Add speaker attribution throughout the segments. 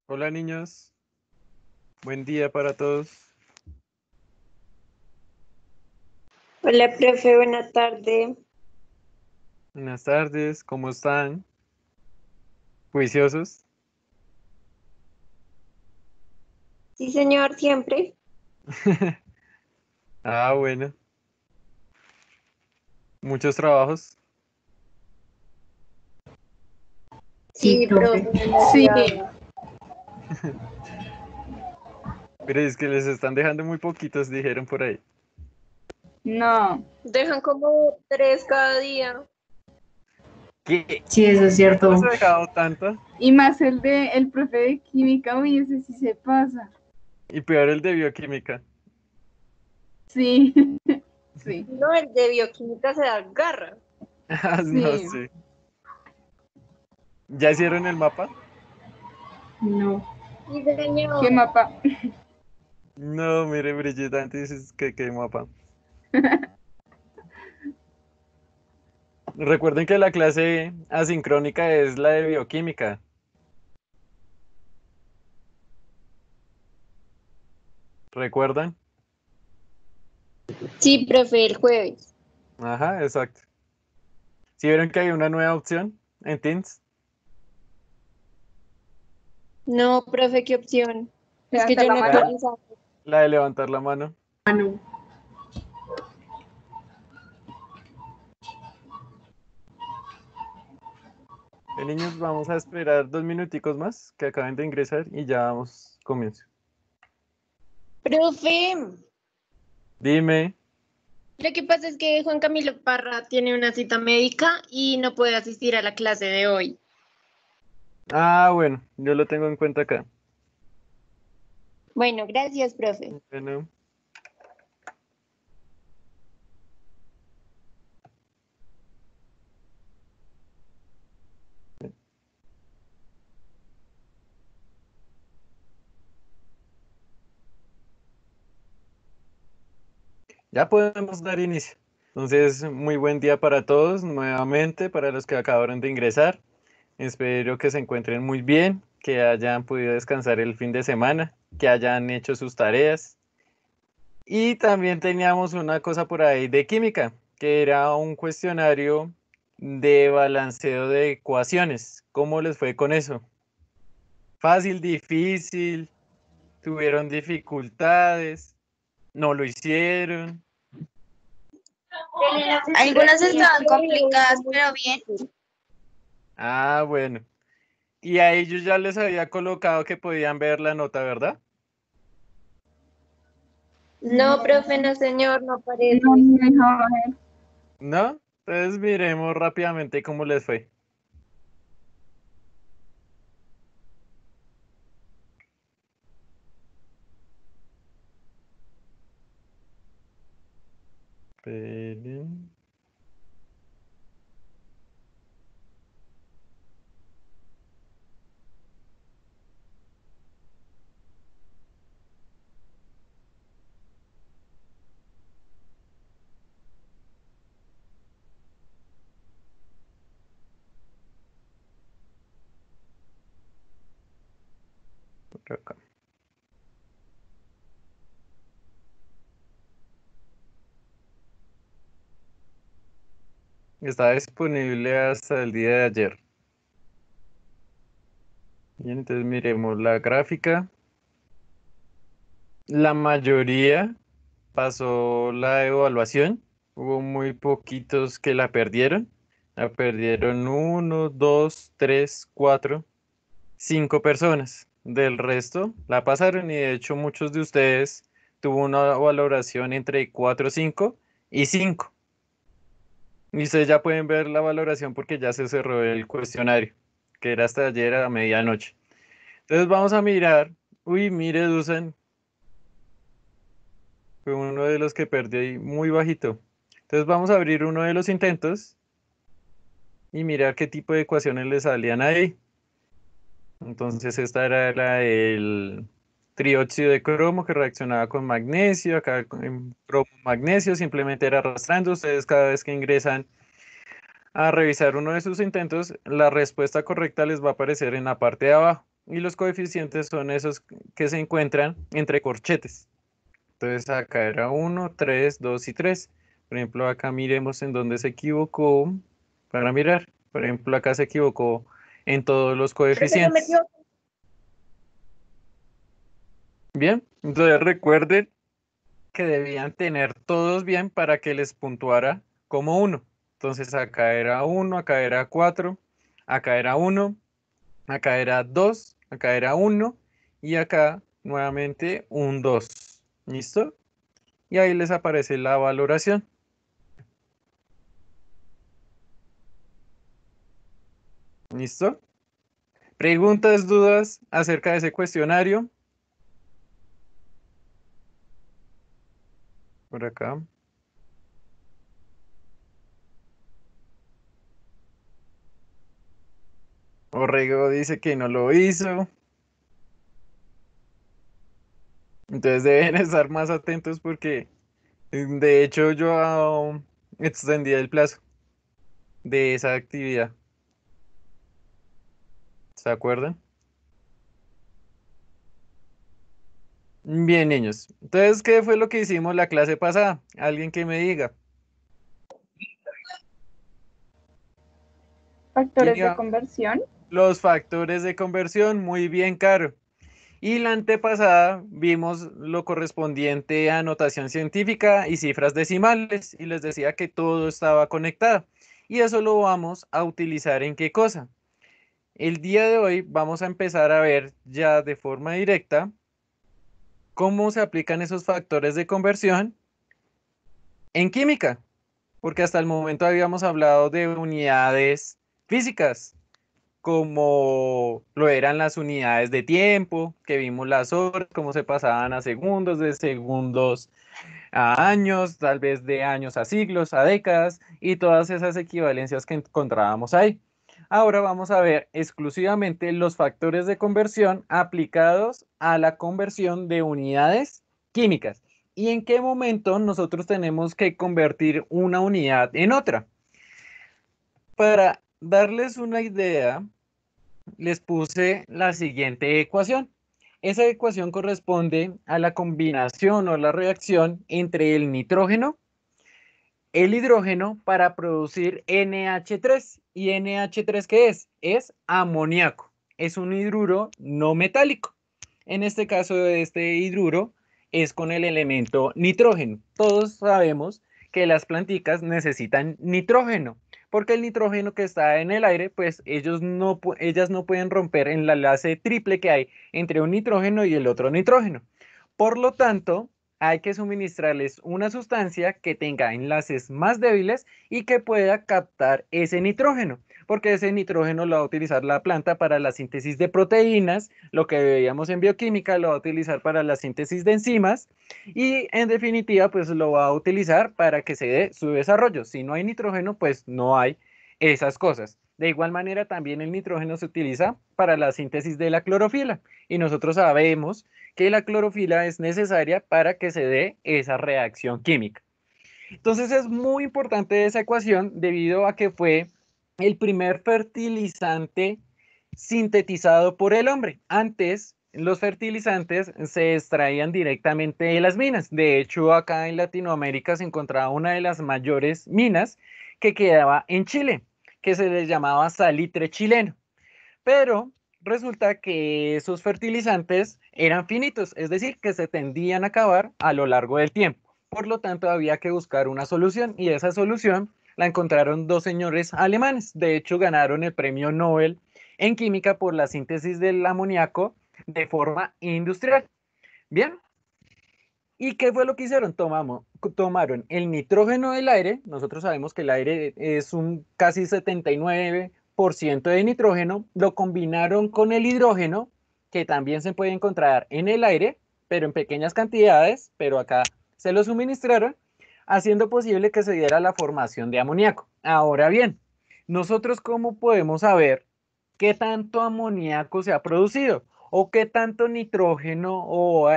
Speaker 1: Hola niños, buen día para todos.
Speaker 2: Hola, profe, buena tarde.
Speaker 1: Buenas tardes, ¿cómo están? ¿Juiciosos?
Speaker 2: Sí, señor, siempre.
Speaker 1: Ah, bueno, muchos trabajos,
Speaker 3: Sí,
Speaker 2: Sí,
Speaker 3: profe.
Speaker 2: profe,
Speaker 3: Sí,
Speaker 2: demasiado.
Speaker 1: pero es que les están dejando muy poquitos, dijeron por ahí.
Speaker 3: no,
Speaker 2: Dejan como tres cada día.
Speaker 1: ¿Qué?
Speaker 3: sí, eso es
Speaker 1: ¿Cómo les
Speaker 3: cierto.
Speaker 1: he dejado tanto?
Speaker 3: Y más el profe de química, uy, ese sí se pasa.
Speaker 1: Y peor el de bioquímica.
Speaker 3: Sí, sí,
Speaker 2: No, el de bioquímica se da garra.
Speaker 1: Ah, no
Speaker 3: sí,
Speaker 1: sé. ¿Ya hicieron el mapa?
Speaker 3: no.
Speaker 2: Sí,
Speaker 3: ¿Qué
Speaker 2: señor.
Speaker 3: mapa?
Speaker 1: No, mire, Brigitte, antes dices que qué mapa. Recuerden que la clase asincrónica es la de bioquímica. ¿Recuerdan?
Speaker 2: Sí, profe, el jueves.
Speaker 1: Ajá, exacto. ¿Sí vieron que hay una nueva opción en Teams?
Speaker 2: No, profe, ¿qué opción? Es que
Speaker 3: Levanta
Speaker 2: yo
Speaker 3: la
Speaker 2: no he
Speaker 1: La,
Speaker 3: mano.
Speaker 2: actualizado.
Speaker 1: la de levantar la mano.
Speaker 3: Ah, no.
Speaker 1: Niños, vamos a esperar 2 minuticos más que acaben de ingresar y ya vamos, comienzo.
Speaker 2: Profe,
Speaker 1: Dime.
Speaker 2: lo que pasa es que Juan Camilo Parra tiene una cita médica y no puede asistir a la clase de hoy.
Speaker 1: Ah, bueno, yo lo tengo en cuenta acá.
Speaker 2: Bueno, gracias, profe.
Speaker 1: Bueno, ya podemos dar inicio. Entonces, muy buen día para todos, nuevamente, para los que acabaron de ingresar. Espero que se encuentren muy bien, que hayan podido descansar el fin de semana, que hayan hecho sus tareas. Y también teníamos una cosa por ahí de química, que era un cuestionario de balanceo de ecuaciones. ¿Cómo les fue con eso? ¿Fácil, difícil? ¿Tuvieron dificultades? ¿No lo hicieron?
Speaker 4: Algunas estaban complicadas, pero bien.
Speaker 1: Ah, bueno. Y ahí yo ya les había colocado que podían ver la nota, ¿verdad?
Speaker 2: No, profe, no, señor, no
Speaker 3: No,
Speaker 2: aparece.
Speaker 3: no me dejaba ver.
Speaker 1: ¿No? Entonces miremos rápidamente cómo les fue. Esperen. Por acá. Está disponible hasta el día de ayer. Bien, entonces miremos la gráfica. La mayoría pasó la evaluación. Hubo muy poquitos que la perdieron. La perdieron uno, dos, tres, cuatro, 5 personas. Del resto la pasaron y de hecho muchos de ustedes tuvo una valoración entre 4, 5 y 5. Y ustedes ya pueden ver la valoración porque ya se cerró el cuestionario, que era hasta ayer a medianoche. Entonces vamos a mirar. Uy, mire, Dusan, fue uno de los que perdió ahí muy bajito. Entonces vamos a abrir uno de los intentos y mirar qué tipo de ecuaciones le salían ahí. Entonces esta era la del trióxido de cromo que reaccionaba con magnesio. Acá en cromo magnesio simplemente era arrastrando. Ustedes cada vez que ingresan a revisar uno de sus intentos, la respuesta correcta les va a aparecer en la parte de abajo. y los coeficientes son esos que se encuentran entre corchetes. Entonces acá era 1, 3, 2 y 3. Por ejemplo, acá miremos en dónde se equivocó para mirar. Por ejemplo, acá se equivocó en todos los coeficientes. Bien, entonces recuerden que debían tener todos bien para que les puntuara como 1. Entonces acá era 1, acá era 4, acá era 1, acá era 2, acá era 1 y acá nuevamente un 2. ¿Listo? Y ahí les aparece la valoración. ¿Listo? ¿Preguntas, dudas acerca de ese cuestionario? Por acá. Orrego dice que no lo hizo. Entonces deben estar más atentos porque de hecho yo extendí el plazo de esa actividad. ¿Se acuerdan? Bien, niños. Entonces, ¿qué fue lo que hicimos la clase pasada? Alguien que me diga.
Speaker 3: Factores de conversión.
Speaker 1: Los factores de conversión, muy bien, Caro. Y la antepasada vimos lo correspondiente a notación científica y cifras decimales y les decía que todo estaba conectado. Y eso lo vamos a utilizar ¿en qué cosa? El día de hoy vamos a empezar a ver ya de forma directa cómo se aplican esos factores de conversión en química, porque hasta el momento habíamos hablado de unidades físicas, como lo eran las unidades de tiempo, que vimos las horas, cómo se pasaban a segundos, de segundos a años, tal vez de años a siglos, a décadas, y todas esas equivalencias que encontrábamos ahí. Ahora vamos a ver exclusivamente los factores de conversión aplicados a la conversión de unidades químicas. ¿Y en qué momento nosotros tenemos que convertir una unidad en otra? Para darles una idea, les puse la siguiente ecuación. Esa ecuación corresponde a la combinación o la reacción entre el nitrógeno, el hidrógeno para producir NH3. ¿Y NH3 qué es? Es amoníaco. Es un hidruro no metálico. En este caso, este hidruro es con el elemento nitrógeno. Todos sabemos que las planticas necesitan nitrógeno, porque el nitrógeno que está en el aire, pues ellas no pueden romper el enlace triple que hay entre un nitrógeno y el otro nitrógeno. Por lo tanto, hay que suministrarles una sustancia que tenga enlaces más débiles y que pueda captar ese nitrógeno, porque ese nitrógeno lo va a utilizar la planta para la síntesis de proteínas, lo que veíamos en bioquímica lo va a utilizar para la síntesis de enzimas y en definitiva pues lo va a utilizar para que se dé su desarrollo. Si no hay nitrógeno, pues no hay esas cosas. De igual manera también el nitrógeno se utiliza para la síntesis de la clorofila y nosotros sabemos que la clorofila es necesaria para que se dé esa reacción química. Entonces es muy importante esa ecuación debido a que fue el primer fertilizante sintetizado por el hombre. Antes, los fertilizantes se extraían directamente de las minas. De hecho, acá en Latinoamérica se encontraba una de las mayores minas que quedaba en Chile, que se les llamaba salitre chileno. Pero resulta que esos fertilizantes eran finitos, es decir, que se tendían a acabar a lo largo del tiempo. Por lo tanto, había que buscar una solución y esa solución la encontraron dos señores alemanes. De hecho, ganaron el premio Nobel en química por la síntesis del amoníaco de forma industrial. Bien. ¿Y qué fue lo que hicieron? Tomaron el nitrógeno del aire. Nosotros sabemos que el aire es un casi 79% de nitrógeno. Lo combinaron con el hidrógeno, que también se puede encontrar en el aire, pero en pequeñas cantidades, pero acá se lo suministraron, haciendo posible que se diera la formación de amoníaco. Ahora bien, nosotros ¿cómo podemos saber qué tanto amoníaco se ha producido? ¿O qué tanto nitrógeno o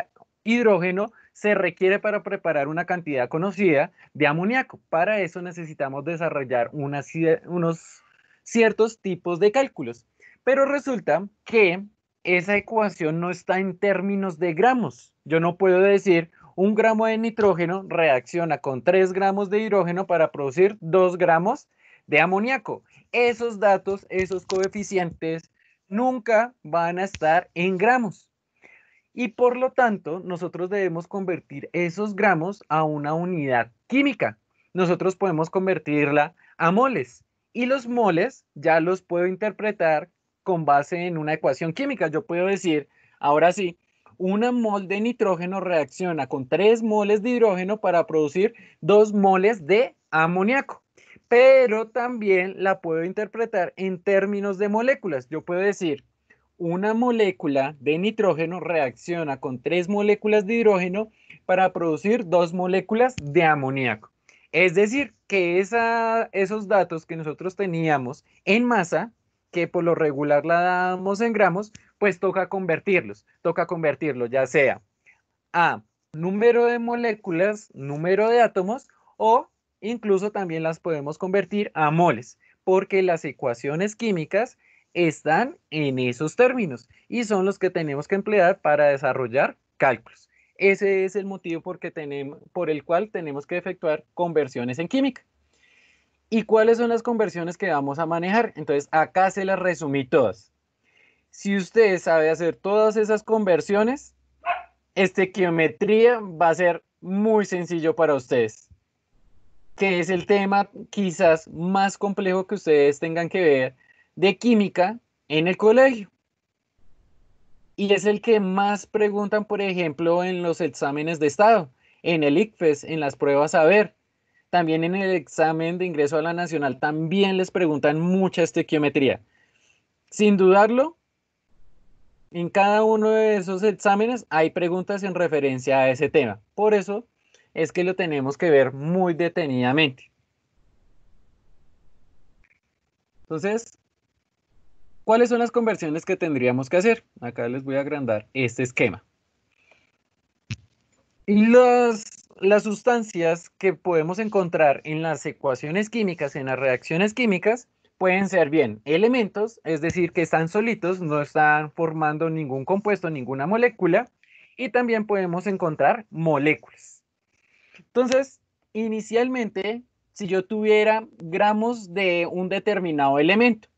Speaker 1: hidrógeno se requiere para preparar una cantidad conocida de amoníaco? Para eso necesitamos desarrollar unos ciertos tipos de cálculos. Pero resulta que esa ecuación no está en términos de gramos. Yo no puedo decir 1 gramo de nitrógeno reacciona con 3 gramos de hidrógeno para producir 2 gramos de amoníaco. Esos datos, esos coeficientes, nunca van a estar en gramos. Y por lo tanto, nosotros debemos convertir esos gramos a una unidad química. Nosotros podemos convertirla a moles. Y los moles ya los puedo interpretar con base en una ecuación química. Yo puedo decir, ahora sí, 1 mol de nitrógeno reacciona con 3 moles de hidrógeno para producir 2 moles de amoníaco. Pero también la puedo interpretar en términos de moléculas. Yo puedo decir, una molécula de nitrógeno reacciona con 3 moléculas de hidrógeno para producir 2 moléculas de amoníaco. Es decir, que esos datos que nosotros teníamos en masa, que por lo regular la damos en gramos, pues toca convertirlos ya sea a número de moléculas, número de átomos, o incluso también las podemos convertir a moles, porque las ecuaciones químicas están en esos términos y son los que tenemos que emplear para desarrollar cálculos. Ese es el motivo por el cual tenemos que efectuar conversiones en química. ¿Y cuáles son las conversiones que vamos a manejar? Entonces, acá se las resumí todas. Si usted sabe hacer todas esas conversiones, estequiometría va a ser muy sencillo para ustedes, que es el tema quizás más complejo que ustedes tengan que ver de química en el colegio. Y es el que más preguntan, por ejemplo, en los exámenes de estado, en el ICFES, en las pruebas saber. También en el examen de ingreso a la nacional también les preguntan mucha estequiometría. Sin dudarlo, en cada uno de esos exámenes hay preguntas en referencia a ese tema. Por eso es que lo tenemos que ver muy detenidamente. Entonces, ¿cuáles son las conversiones que tendríamos que hacer? Acá les voy a agrandar este esquema. Y las sustancias que podemos encontrar en las ecuaciones químicas, en las reacciones químicas, pueden ser bien elementos, es decir, que están solitos, no están formando ningún compuesto, ninguna molécula, y también podemos encontrar moléculas. Entonces, inicialmente, si yo tuviera gramos de un determinado elemento,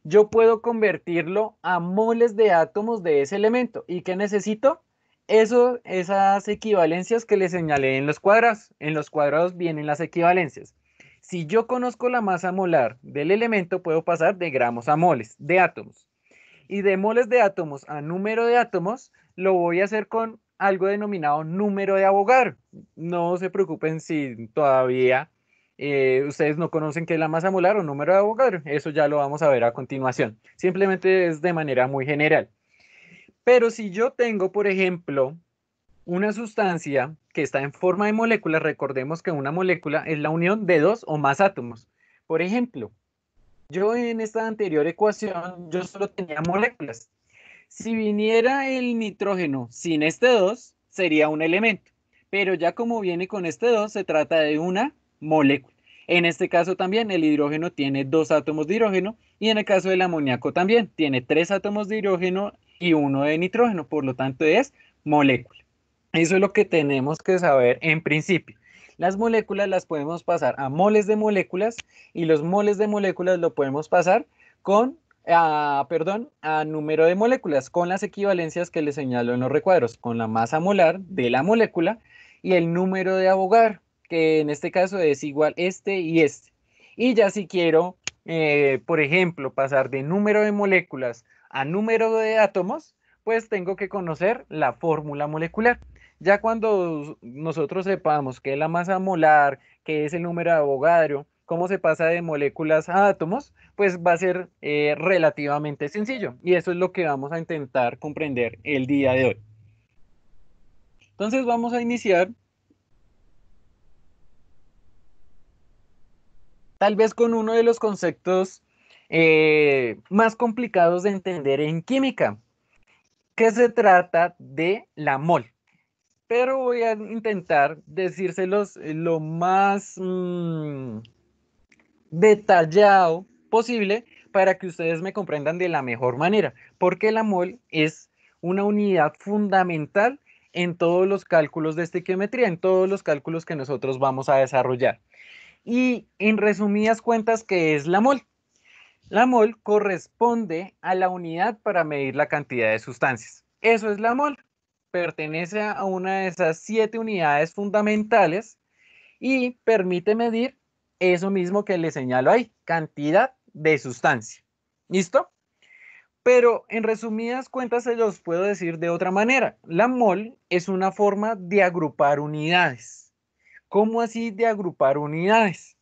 Speaker 1: yo puedo convertirlo a moles de átomos de ese elemento. ¿Y qué necesito? Esas equivalencias que les señalé en los cuadrados. En los cuadrados vienen las equivalencias. Si yo conozco la masa molar del elemento, puedo pasar de gramos a moles de átomos. Y de moles de átomos a número de átomos, lo voy a hacer con algo denominado número de Avogadro. No se preocupen si todavía ustedes no conocen qué es la masa molar o número de Avogadro. Eso ya lo vamos a ver a continuación. Simplemente es de manera muy general. Pero si yo tengo, por ejemplo, una sustancia que está en forma de molécula, recordemos que una molécula es la unión de 2 o más átomos. Por ejemplo, yo en esta anterior ecuación, yo solo tenía moléculas. Si viniera el nitrógeno sin este 2, sería un elemento. Pero ya como viene con este 2, se trata de una molécula. En este caso también el hidrógeno tiene 2 átomos de hidrógeno y en el caso del amoníaco también tiene 3 átomos de hidrógeno y 1 de nitrógeno. Por lo tanto es molécula. Eso es lo que tenemos que saber en principio. Las moléculas las podemos pasar a moles de moléculas y los moles de moléculas lo podemos pasar a número de moléculas con las equivalencias que les señalo en los recuadros, con la masa molar de la molécula y el número de Avogadro, que en este caso es igual este y este. Y ya si quiero, por ejemplo, pasar de número de moléculas a número de átomos, pues tengo que conocer la fórmula molecular. Ya cuando nosotros sepamos qué es la masa molar, qué es el número de Avogadro, cómo se pasa de moléculas a átomos, pues va a ser relativamente sencillo. Y eso es lo que vamos a intentar comprender el día de hoy. Entonces vamos a iniciar tal vez con uno de los conceptos más complicados de entender en química, que se trata de la mol. Pero voy a intentar decírselos lo más detallado posible para que ustedes me comprendan de la mejor manera, porque la mol es una unidad fundamental en todos los cálculos de estequiometría, en todos los cálculos que nosotros vamos a desarrollar. Y en resumidas cuentas, ¿qué es la mol? La mol corresponde a la unidad para medir la cantidad de sustancias. Eso es la mol. Pertenece a una de esas 7 unidades fundamentales y permite medir eso mismo que le señalo ahí, cantidad de sustancia. ¿Listo? Pero en resumidas cuentas se los puedo decir de otra manera. La mol es una forma de agrupar unidades. ¿Cómo así de agrupar unidades?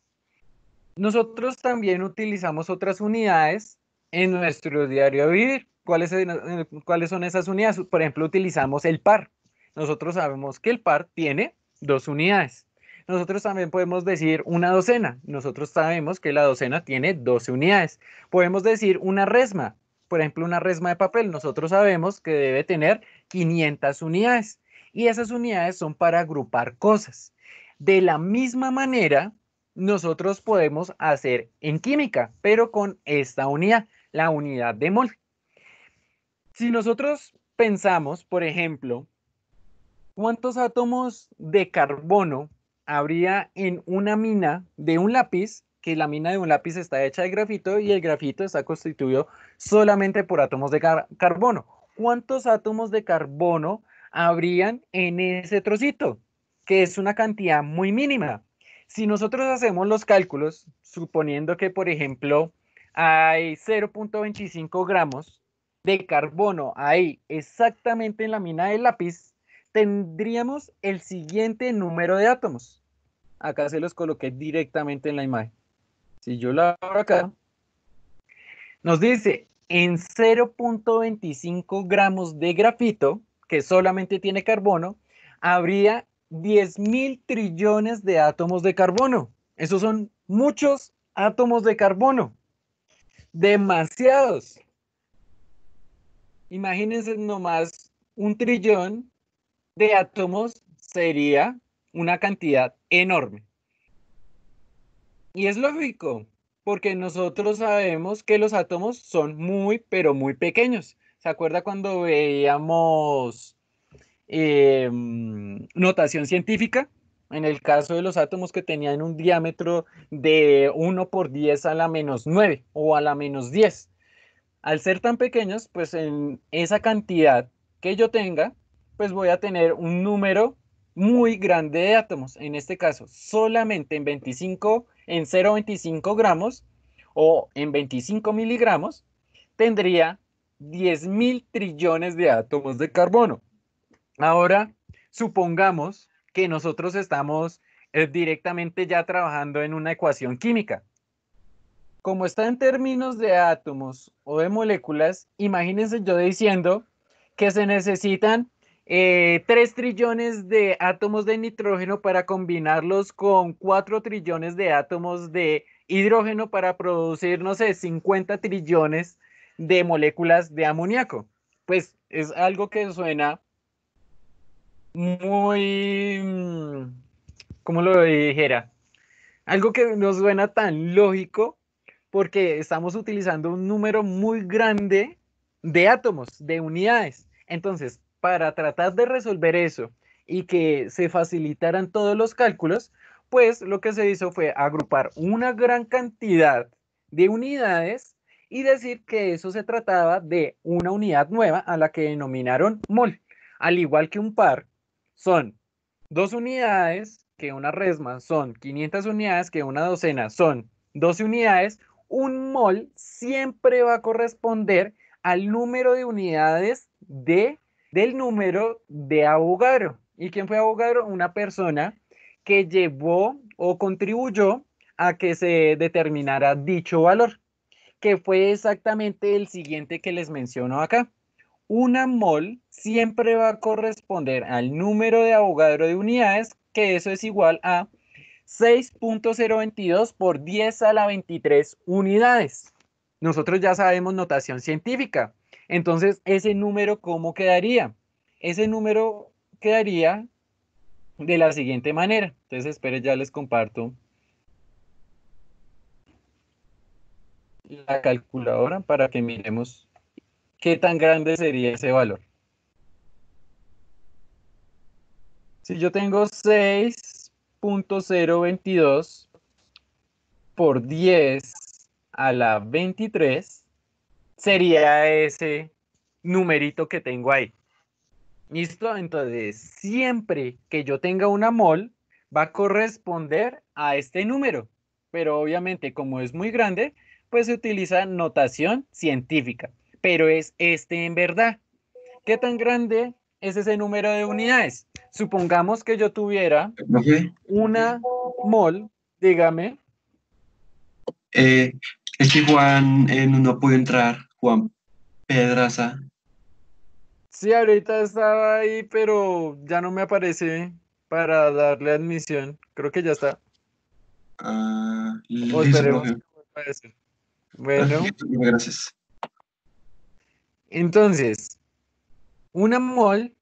Speaker 1: Nosotros también utilizamos otras unidades en nuestro diario vivir. ¿Cuáles son esas unidades? Por ejemplo, utilizamos el par. Nosotros sabemos que el par tiene 2 unidades. Nosotros también podemos decir una docena. Nosotros sabemos que la docena tiene 12 unidades. Podemos decir una resma. Por ejemplo, una resma de papel. Nosotros sabemos que debe tener 500 unidades. Y esas unidades son para agrupar cosas. De la misma manera, nosotros podemos hacer en química, pero con esta unidad, la unidad de mol. Si nosotros pensamos, por ejemplo, ¿cuántos átomos de carbono habría en una mina de un lápiz? Que la mina de un lápiz está hecha de grafito y el grafito está constituido solamente por átomos de carbono. ¿Cuántos átomos de carbono habrían en ese trocito? Que es una cantidad muy mínima. Si nosotros hacemos los cálculos, suponiendo que, por ejemplo, hay 0.25 gramos de carbono ahí exactamente en la mina del lápiz, tendríamos el siguiente número de átomos. Acá se los coloqué directamente en la imagen. Si yo la abro acá, nos dice en 0.25 gramos de grafito, que solamente tiene carbono, habría 10.000 trillones de átomos de carbono. Esos son muchos átomos de carbono. Demasiados. Imagínense nomás, 1 trillón de átomos sería una cantidad enorme. Y es lógico, porque nosotros sabemos que los átomos son muy, pero muy pequeños. ¿Se acuerda cuando veíamos notación científica? En el caso de los átomos que tenían un diámetro de 1 por 10 a la menos 9 o a la menos 10. Al ser tan pequeños, pues en esa cantidad que yo tenga, pues voy a tener un número muy grande de átomos. En este caso, solamente en 0.25 gramos o en 25 miligramos, tendría 10.000 trillones de átomos de carbono. Ahora, supongamos que nosotros estamos directamente ya trabajando en una ecuación química. Como está en términos de átomos o de moléculas, imagínense yo diciendo que se necesitan 3 trillones de átomos de nitrógeno para combinarlos con 4 trillones de átomos de hidrógeno para producir, no sé, 50 trillones de moléculas de amoníaco. Pues es algo que suena muy, ¿cómo lo dijera? Algo que no suena tan lógico porque estamos utilizando un número muy grande de átomos, de unidades. Entonces, para tratar de resolver eso y que se facilitaran todos los cálculos, pues lo que se hizo fue agrupar una gran cantidad de unidades y decir que eso se trataba de una unidad nueva a la que denominaron mol. Al igual que un par, son 2 unidades, que una resma son 500 unidades, que una docena son 12 unidades. Un mol siempre va a corresponder al número de unidades del número de Avogadro. ¿Y quién fue Avogadro? Una persona que llevó o contribuyó a que se determinara dicho valor, que fue exactamente el siguiente que les menciono acá. Una mol siempre va a corresponder al número de Avogadro de unidades, que eso es igual a 6.022 por 10 a la 23 unidades. Nosotros ya sabemos notación científica. Entonces, ese número, ¿cómo quedaría? Ese número quedaría de la siguiente manera. Entonces, esperen, ya les comparto la calculadora para que miremos qué tan grande sería ese valor. Si yo tengo 6.022 por 10 a la 23, sería ese numerito que tengo ahí. ¿Listo? Entonces, siempre que yo tenga una mol, va a corresponder a este número. Pero obviamente, como es muy grande, pues se utiliza notación científica. Pero es este en verdad. ¿Qué tan grande es ese número de unidades? Supongamos que yo tuviera
Speaker 5: Profe,
Speaker 1: una mol, dígame.
Speaker 5: es que Juan no pudo entrar, Juan Pedraza.
Speaker 1: Sí, ahorita estaba ahí, pero ya no me aparece para darle admisión. Creo que ya está. O
Speaker 5: Listo,
Speaker 1: esperemos
Speaker 5: profe.
Speaker 1: que vuelva a aparecer. Bueno,
Speaker 5: Listo, profe, gracias.
Speaker 1: entonces, una mol,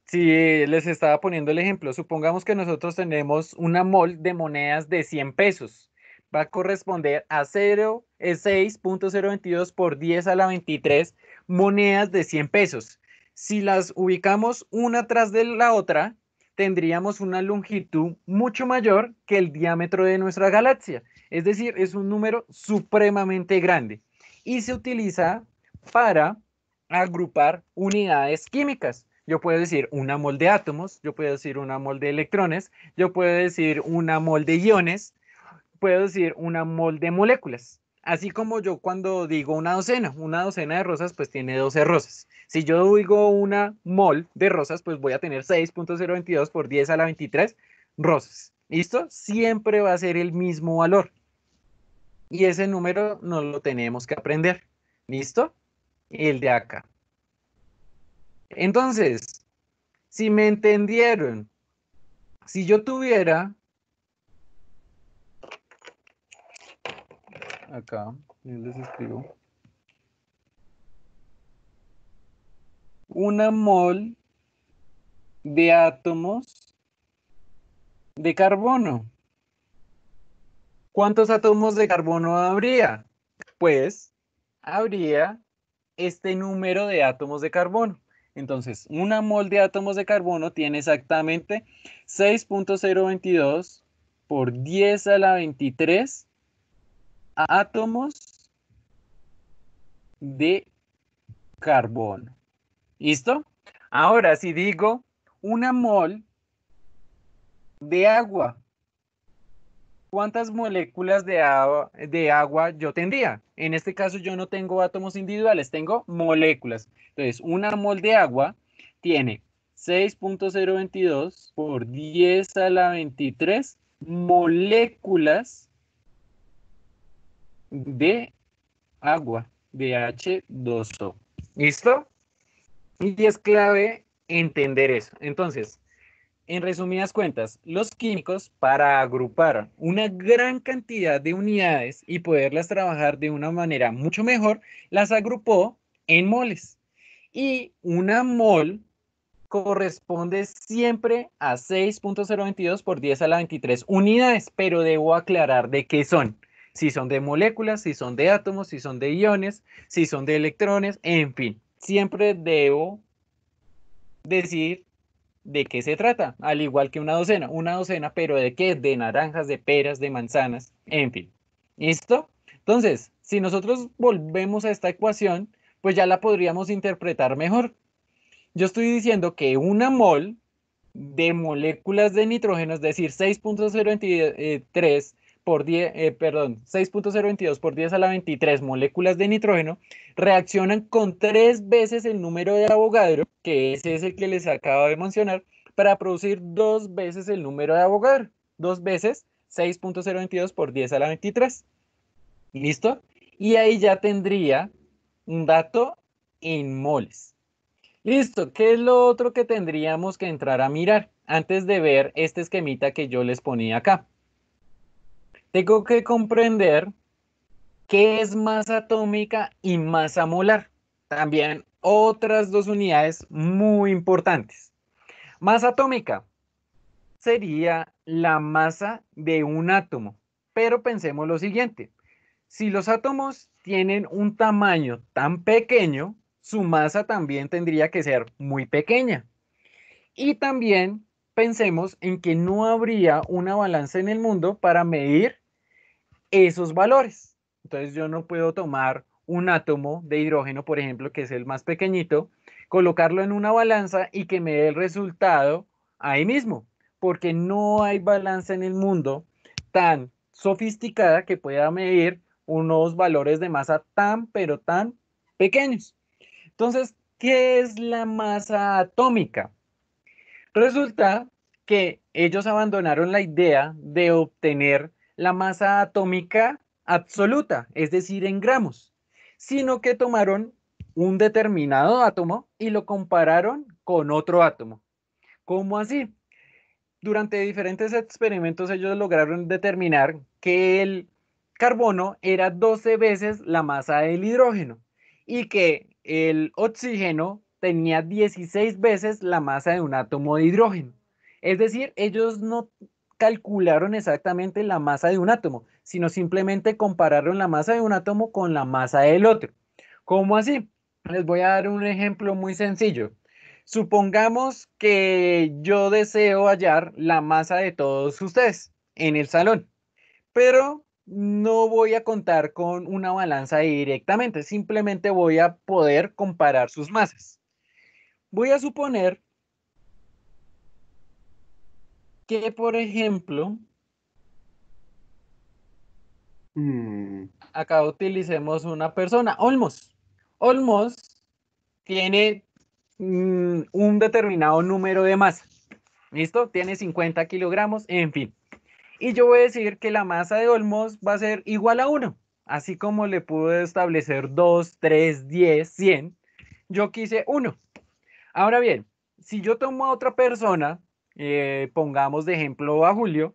Speaker 1: si les estaba poniendo el ejemplo, supongamos que nosotros tenemos una mol de monedas de 100 pesos. Va a corresponder a 6.022 por 10 a la 23 monedas de 100 pesos. Si las ubicamos una tras de la otra, tendríamos una longitud mucho mayor que el diámetro de nuestra galaxia. Es decir, es un número supremamente grande y se utiliza para agrupar unidades químicas. Yo puedo decir una mol de átomos, yo puedo decir una mol de electrones, yo puedo decir una mol de iones, puedo decir una mol de moléculas. Así como yo cuando digo una docena de rosas, pues tiene 12 rosas. Si yo digo una mol de rosas, pues voy a tener 6.022 por 10 a la 23 rosas. ¿Listo? Siempre va a ser el mismo valor. Y ese número no lo tenemos que aprender. ¿Listo? El de acá. Entonces, si me entendieron, si yo tuviera acá, yo les escribo una mol de átomos de carbono. ¿Cuántos átomos de carbono habría? Pues habría este número de átomos de carbono. Entonces, una mol de átomos de carbono tiene exactamente 6.022 por 10 a la 23 átomos de carbono. ¿Listo? Ahora, si digo una mol de agua, ¿cuántas moléculas de agua yo tendría? En este caso yo no tengo átomos individuales, tengo moléculas. Entonces, una mol de agua tiene 6.022 por 10 a la 23 moléculas de agua, de H2O. ¿Listo? Y es clave entender eso. Entonces, en resumidas cuentas, los químicos, para agrupar una gran cantidad de unidades y poderlas trabajar de una manera mucho mejor, las agrupó en moles. Y una mol corresponde siempre a 6.022 por 10 a la 23 unidades, pero debo aclarar de qué son. Si son de moléculas, si son de átomos, si son de iones, si son de electrones, en fin. Siempre debo decir de qué se trata, al igual que una docena, pero ¿de qué? De naranjas, de peras, de manzanas, en fin. ¿Listo? Entonces, si nosotros volvemos a esta ecuación, pues ya la podríamos interpretar mejor. Yo estoy diciendo que una mol de moléculas de nitrógeno, es decir, 6.023 por 10, 6.022 por 10 a la 23 moléculas de nitrógeno, reaccionan con 3 veces el número de Avogadro, que ese es el que les acabo de mencionar, para producir 2 veces el número de Avogadro, 2 veces 6.022 por 10 a la 23. ¿Listo? Y ahí ya tendría un dato en moles. Listo, ¿qué es lo otro que tendríamos que entrar a mirar antes de ver este esquemita que yo les ponía acá? Tengo que comprender qué es masa atómica y masa molar. También otras dos unidades muy importantes. Masa atómica sería la masa de un átomo, pero pensemos lo siguiente. Si los átomos tienen un tamaño tan pequeño, su masa también tendría que ser muy pequeña. Y también pensemos en que no habría una balanza en el mundo para medir esos valores. Entonces yo no puedo tomar un átomo de hidrógeno, por ejemplo, que es el más pequeñito, colocarlo en una balanza y que me dé el resultado ahí mismo, porque no hay balanza en el mundo tan sofisticada que pueda medir unos valores de masa tan, pero tan pequeños. Entonces, ¿qué es la masa atómica? Resulta que ellos abandonaron la idea de obtener la masa atómica absoluta, es decir, en gramos, sino que tomaron un determinado átomo y lo compararon con otro átomo. ¿Cómo así? Durante diferentes experimentos ellos lograron determinar que el carbono era 12 veces la masa del hidrógeno y que el oxígeno tenía 16 veces la masa de un átomo de hidrógeno. Es decir, ellos no calcularon exactamente la masa de un átomo, sino simplemente compararon la masa de un átomo con la masa del otro. ¿Cómo así? Les voy a dar un ejemplo muy sencillo. Supongamos que yo deseo hallar la masa de todos ustedes en el salón, pero no voy a contar con una balanza directamente, simplemente voy a poder comparar sus masas. Voy a suponer que, por ejemplo, acá utilicemos una persona, Olmos. Olmos tiene un determinado número de masa. ¿Listo? Tiene 50 kilogramos, en fin. Y yo voy a decir que la masa de Olmos va a ser igual a 1. Así como le pude establecer 2, 3, 10, 100, yo quise 1. Ahora bien, si yo tomo a otra persona, pongamos de ejemplo a Julio,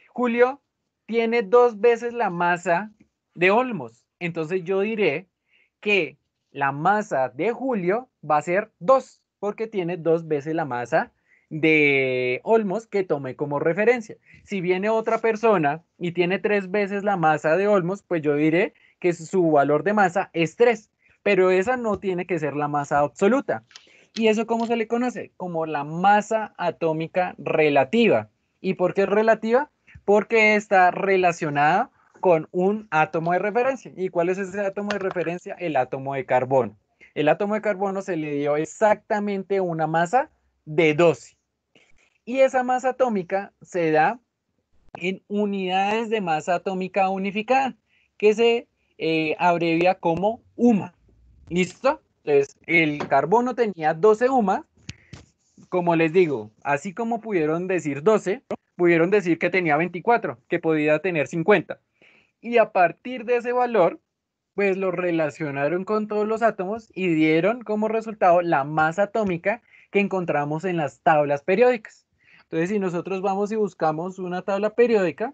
Speaker 1: Julio tiene 2 veces la masa de Olmos. Entonces yo diré que la masa de Julio va a ser 2, porque tiene 2 veces la masa de Olmos que tomé como referencia. Si viene otra persona y tiene 3 veces la masa de Olmos, pues yo diré que su valor de masa es 3, pero esa no tiene que ser la masa absoluta. ¿Y eso cómo se le conoce? Como la masa atómica relativa. ¿Y por qué es relativa? Porque está relacionada con un átomo de referencia. ¿Y cuál es ese átomo de referencia? El átomo de carbono. El átomo de carbono se le dio exactamente una masa de 12. Y esa masa atómica se da en unidades de masa atómica unificada, que se abrevia como UMA. ¿Listo? Entonces, el carbono tenía 12 UMA. Como les digo, así como pudieron decir 12, pudieron decir que tenía 24, que podía tener 50. Y a partir de ese valor, pues lo relacionaron con todos los átomos y dieron como resultado la masa atómica que encontramos en las tablas periódicas. Entonces, si nosotros vamos y buscamos una tabla periódica,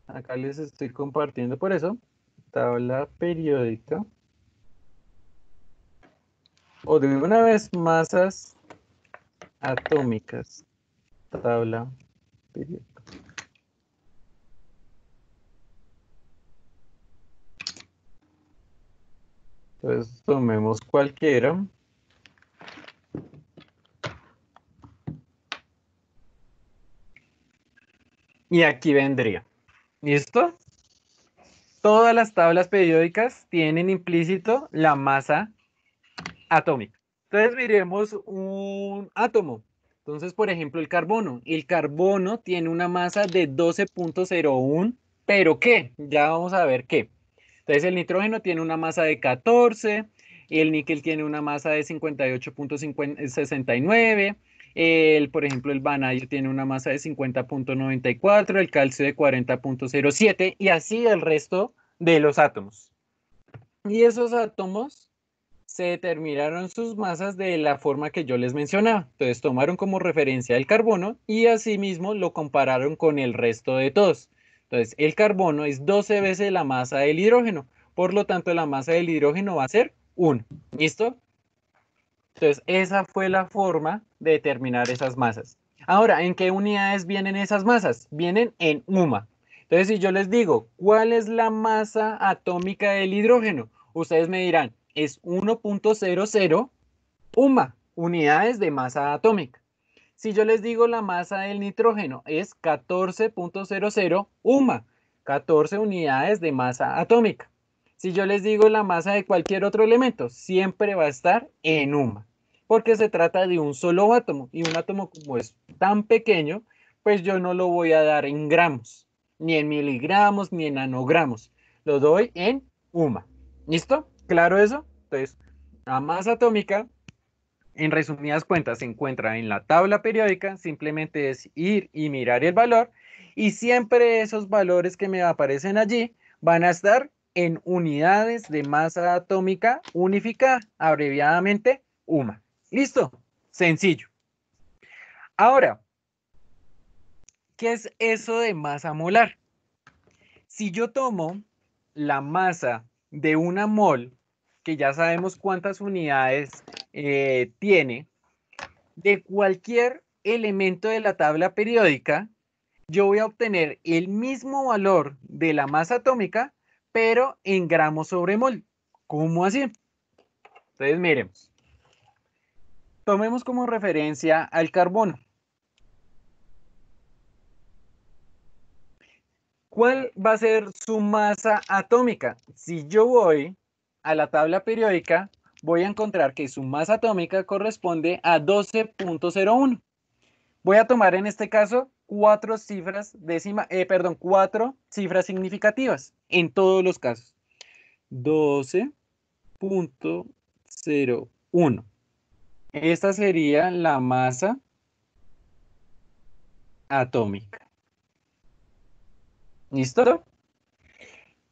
Speaker 1: acá les estoy compartiendo por eso, tabla periódica, o de una vez masas atómicas, tabla periódica. Entonces tomemos cualquiera. Y aquí vendría. ¿Listo? Todas las tablas periódicas tienen implícito la masa atómica. Entonces miremos un átomo. Entonces, por ejemplo, el carbono. El carbono tiene una masa de 12.01, ¿pero qué? Ya vamos a ver qué. Entonces, el nitrógeno tiene una masa de 14, el níquel tiene una masa de 58.69, por ejemplo, el vanadio tiene una masa de 50.94, el calcio de 40.07 y así el resto de los átomos. Y esos átomos se determinaron sus masas de la forma que yo les mencionaba. Entonces tomaron como referencia el carbono y asimismo lo compararon con el resto de todos. Entonces el carbono es 12 veces la masa del hidrógeno. Por lo tanto, la masa del hidrógeno va a ser 1. ¿Listo? Entonces esa fue la forma de determinar esas masas. Ahora, ¿en qué unidades vienen esas masas? Vienen en UMA. Entonces, si yo les digo, ¿cuál es la masa atómica del hidrógeno? Ustedes me dirán, es 1.00 UMA, unidades de masa atómica. Si yo les digo la masa del nitrógeno es 14.00 UMA, 14 unidades de masa atómica. Si yo les digo la masa de cualquier otro elemento, siempre va a estar en UMA, porque se trata de un solo átomo, y un átomo como es tan pequeño, pues yo no lo voy a dar en gramos, ni en miligramos, ni en nanogramos. Lo doy en UMA. ¿Listo? ¿Claro eso? Entonces, la masa atómica, en resumidas cuentas, se encuentra en la tabla periódica. Simplemente es ir y mirar el valor, y siempre esos valores que me aparecen allí van a estar en unidades de masa atómica unificada, abreviadamente UMA. ¿Listo? Sencillo. Ahora, ¿qué es eso de masa molar? Si yo tomo la masa de una mol, que ya sabemos cuántas unidades tiene, de cualquier elemento de la tabla periódica, yo voy a obtener el mismo valor de la masa atómica, pero en gramos sobre mol. ¿Cómo así? Entonces, miremos. Tomemos como referencia al carbono. ¿Cuál va a ser su masa atómica? Si yo voy a la tabla periódica, voy a encontrar que su masa atómica corresponde a 12.01. Voy a tomar en este caso cuatro cifras significativas en todos los casos. 12.01. Esta sería la masa atómica. ¿Listo?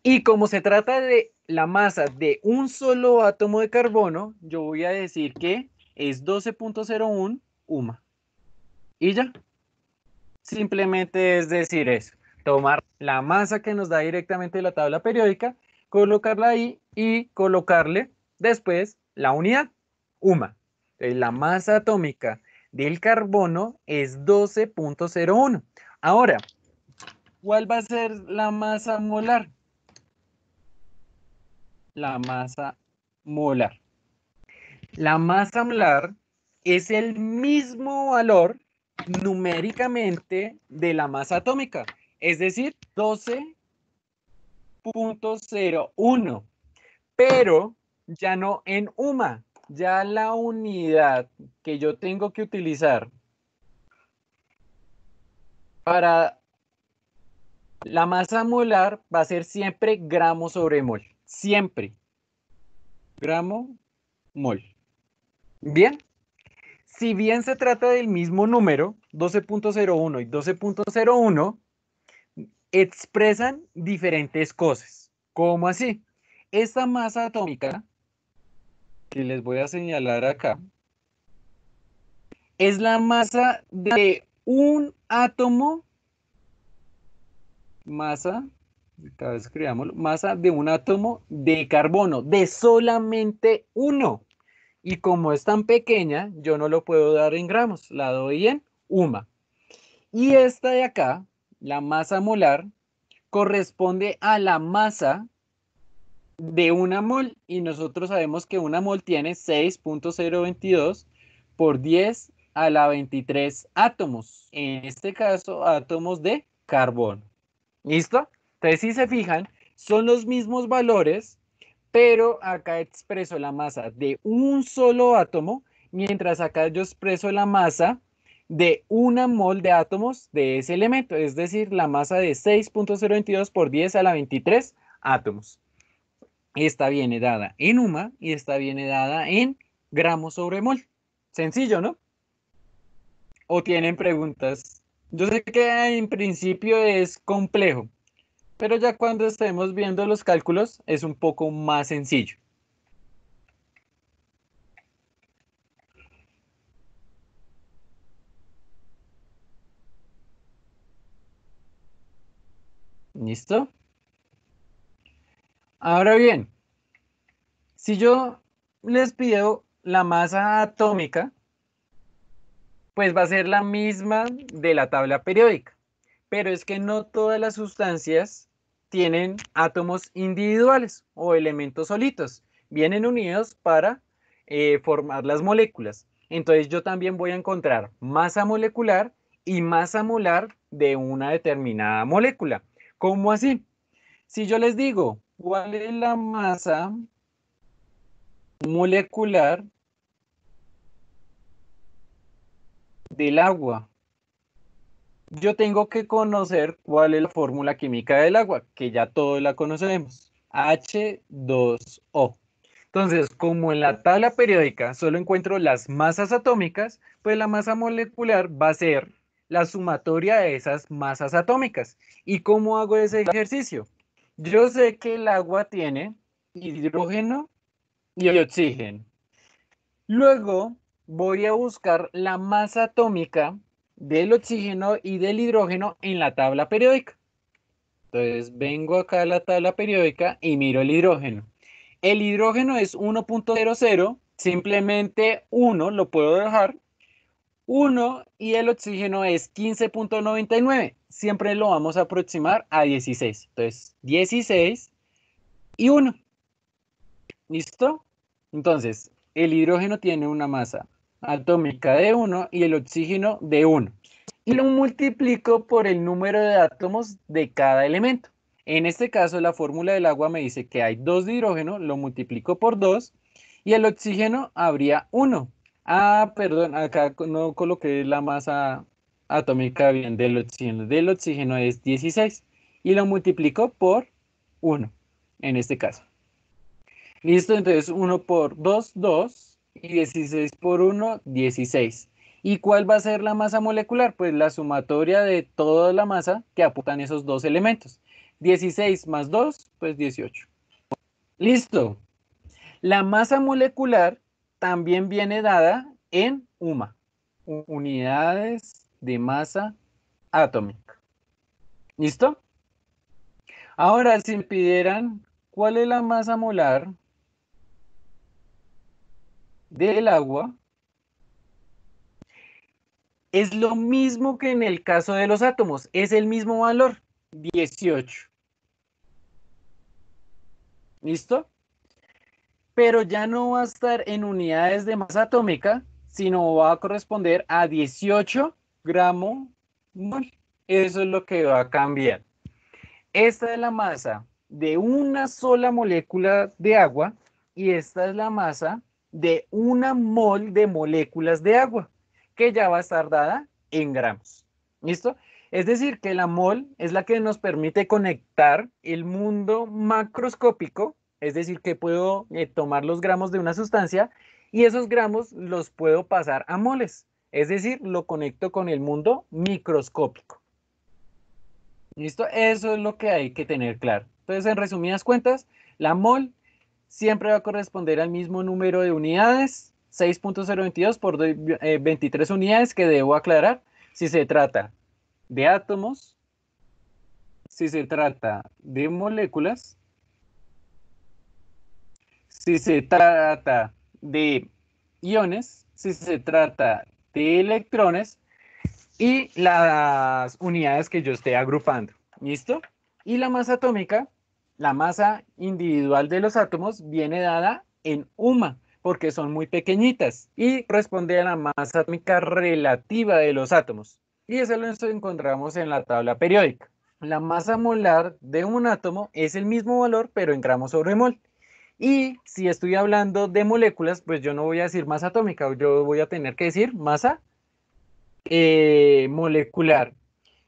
Speaker 1: Y como se trata de la masa de un solo átomo de carbono, yo voy a decir que es 12.01 UMA. Y ya. Simplemente es decir eso. Tomar la masa que nos da directamente la tabla periódica, colocarla ahí y colocarle después la unidad, UMA. Entonces, la masa atómica del carbono es 12.01. Ahora, ¿cuál va a ser la masa molar? La masa molar. La masa molar es el mismo valor numéricamente de la masa atómica, es decir, 12.01, pero ya no en UMA, ya la unidad que yo tengo que utilizar para la masa molar va a ser siempre gramo sobre mol, siempre gramo mol. Bien. Si bien se trata del mismo número, 12.01 y 12.01, expresan diferentes cosas. ¿Cómo así? Esta masa atómica, que les voy a señalar acá, es la masa de un átomo, masa de un átomo de carbono, de solamente uno. Y como es tan pequeña, yo no lo puedo dar en gramos, la doy en UMA. Y esta de acá, la masa molar, corresponde a la masa de una mol. Y nosotros sabemos que una mol tiene 6.022 por 10 a la 23 átomos. En este caso, átomos de carbono. ¿Listo? Entonces, si se fijan, son los mismos valores, pero acá expreso la masa de un solo átomo, mientras acá yo expreso la masa de una mol de átomos de ese elemento, es decir, la masa de 6.022 por 10 a la 23 átomos. Esta viene dada en UMA y esta viene dada en gramos sobre mol. Sencillo, ¿no? ¿O tienen preguntas? Yo sé que en principio es complejo, pero ya cuando estemos viendo los cálculos es un poco más sencillo. ¿Listo? Ahora bien, si yo les pido la masa atómica, pues va a ser la misma de la tabla periódica. pero es que no todas las sustancias tienen átomos individuales o elementos solitos. Vienen unidos para formar las moléculas. Entonces yo también voy a encontrar masa molecular y masa molar de una determinada molécula. ¿Cómo así? Si yo les digo, ¿cuál es la masa molecular del agua? Yo tengo que conocer cuál es la fórmula química del agua, que ya todos la conocemos, H2O. Entonces, como en la tabla periódica solo encuentro las masas atómicas, pues la masa molecular va a ser la sumatoria de esas masas atómicas. ¿Y cómo hago ese ejercicio? Yo sé que el agua tiene hidrógeno y oxígeno. Luego voy a buscar la masa atómica del oxígeno y del hidrógeno en la tabla periódica. Entonces vengo acá a la tabla periódica y miro el hidrógeno. El hidrógeno es 1.00, simplemente 1 lo puedo dejar. 1 y el oxígeno es 15.99. Siempre lo vamos a aproximar a 16. Entonces 16 y 1. ¿Listo? Entonces, el hidrógeno tiene una masa atómica de 1 y el oxígeno de 1. Y lo multiplico por el número de átomos de cada elemento. En este caso, la fórmula del agua me dice que hay 2 de hidrógeno, lo multiplico por 2 y el oxígeno habría 1. Ah, perdón, acá no coloqué la masa atómica bien del oxígeno. Del oxígeno es 16 y lo multiplico por 1 en este caso. Listo, entonces 1 por 2, 2 y 16 por 1, 16. ¿Y cuál va a ser la masa molecular? Pues la sumatoria de toda la masa que aportan esos dos elementos. 16 más 2, pues 18. Listo. La masa molecular también viene dada en UMA, unidades de masa atómica. ¿Listo? Ahora, si me pidieran cuál es la masa molar del agua, es lo mismo que en el caso de los átomos, es el mismo valor, 18. ¿Listo? Pero ya no va a estar en unidades de masa atómica, sino va a corresponder a 18 gramos mol. Eso es lo que va a cambiar. Esta es la masa de una sola molécula de agua y esta es la masa de una mol de moléculas de agua, que ya va a estar dada en gramos. ¿Listo? Es decir, que la mol es la que nos permite conectar el mundo macroscópico, es decir, que puedo tomar los gramos de una sustancia y esos gramos los puedo pasar a moles, es decir, lo conecto con el mundo microscópico. ¿Listo? Eso es lo que hay que tener claro. Entonces, en resumidas cuentas, la mol siempre va a corresponder al mismo número de unidades, 6.022 por 23 unidades, que debo aclarar si se trata de átomos, si se trata de moléculas, si se trata de iones, si se trata de electrones y las unidades que yo esté agrupando. ¿Listo? Y la masa atómica, la masa individual de los átomos, viene dada en UMA, porque son muy pequeñitas y responde a la masa atómica relativa de los átomos. Y eso lo encontramos en la tabla periódica. La masa molar de un átomo es el mismo valor, pero en gramos sobre mol. Y si estoy hablando de moléculas, pues yo no voy a decir masa atómica, yo voy a tener que decir masa molecular.